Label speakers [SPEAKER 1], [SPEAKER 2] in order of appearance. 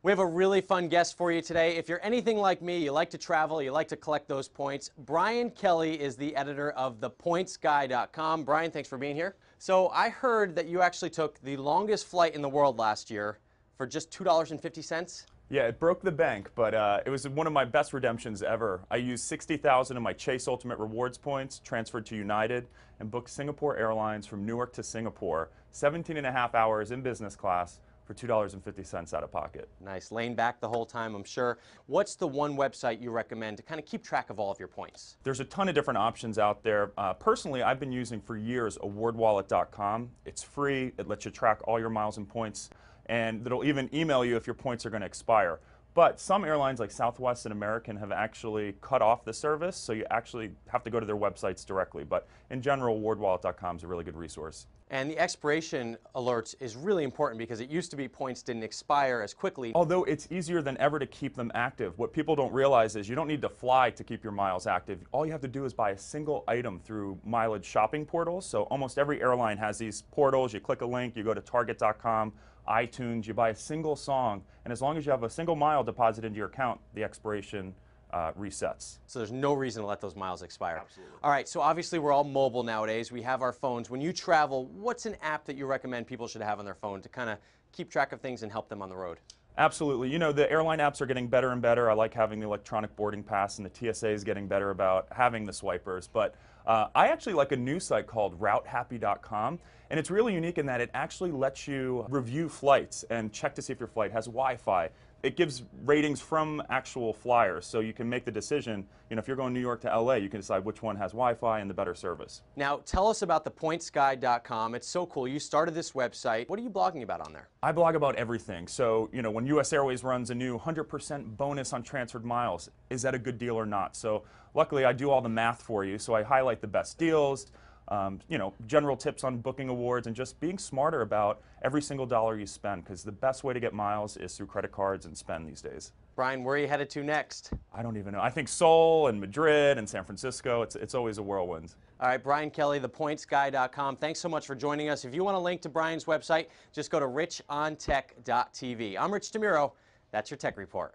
[SPEAKER 1] We have a really fun guest for you today. If you're anything like me, you like to travel, you like to collect those points, Brian Kelly is the editor of thepointsguy.com. Brian, thanks for being here. So I heard that you actually took the longest flight in the world last year for just $2.50.
[SPEAKER 2] Yeah, it broke the bank, but it was one of my best redemptions ever. I used 60,000 of my Chase Ultimate Rewards points, transferred to United, and booked Singapore Airlines from Newark to Singapore, 17 and a half hours in business class for $2.50 out of pocket.
[SPEAKER 1] Nice. Laying back the whole time, I'm sure. What's the one website you recommend to kind of keep track of all of your points?
[SPEAKER 2] There's a ton of different options out there. Personally, I've been using for years AwardWallet.com. It's free. It lets you track all your miles and points, and it'll even email you if your points are going to expire. But some airlines like Southwest and American have actually cut off the service, so you actually have to go to their websites directly. But in general, AwardWallet.com is a really good resource.
[SPEAKER 1] And the expiration alerts is really important because it used to be points didn't expire as quickly.
[SPEAKER 2] Although it's easier than ever to keep them active, what people don't realize is you don't need to fly to keep your miles active. All you have to do is buy a single item through mileage shopping portals. So almost every airline has these portals. You click a link, you go to Target.com, iTunes, you buy a single song, and as long as you have a single mile deposit into your account, the expiration resets.
[SPEAKER 1] So there's no reason to let those miles expire.
[SPEAKER 2] Absolutely.
[SPEAKER 1] All right, so obviously we're all mobile nowadays. We have our phones. When you travel, what's an app that you recommend people should have on their phone to kind of keep track of things and help them on the road?
[SPEAKER 2] Absolutely. You know, the airline apps are getting better and better. I like having the electronic boarding pass, and the TSA is getting better about having the swipers. But I actually like a new site called routehappy.com, and it's really unique in that it actually lets you review flights and check to see if your flight has Wi-Fi. It gives ratings from actual flyers, so you can make the decision, you know, if you're going New York to LA, you can decide which one has Wi-Fi and the better service.
[SPEAKER 1] Now, tell us about thepointsguy.com. It's so cool. You started this website. What are you blogging about on there?
[SPEAKER 2] I blog about everything. So, you know, when US Airways runs a new 100% bonus on transferred miles, is that a good deal or not? So, luckily, I do all the math for you. So I highlight the best deals, you know, general tips on booking awards, and just being smarter about every single dollar you spend, because the best way to get miles is through credit cards and spend these days.
[SPEAKER 1] Brian, where are you headed to next?
[SPEAKER 2] I don't even know. I think Seoul and Madrid and San Francisco, it's always a whirlwind.
[SPEAKER 1] All right, Brian Kelly, thepointsguy.com. Thanks so much for joining us. If you want a link to Brian's website, just go to richontech.tv. I'm Rich DeMuro. That's your Tech Report.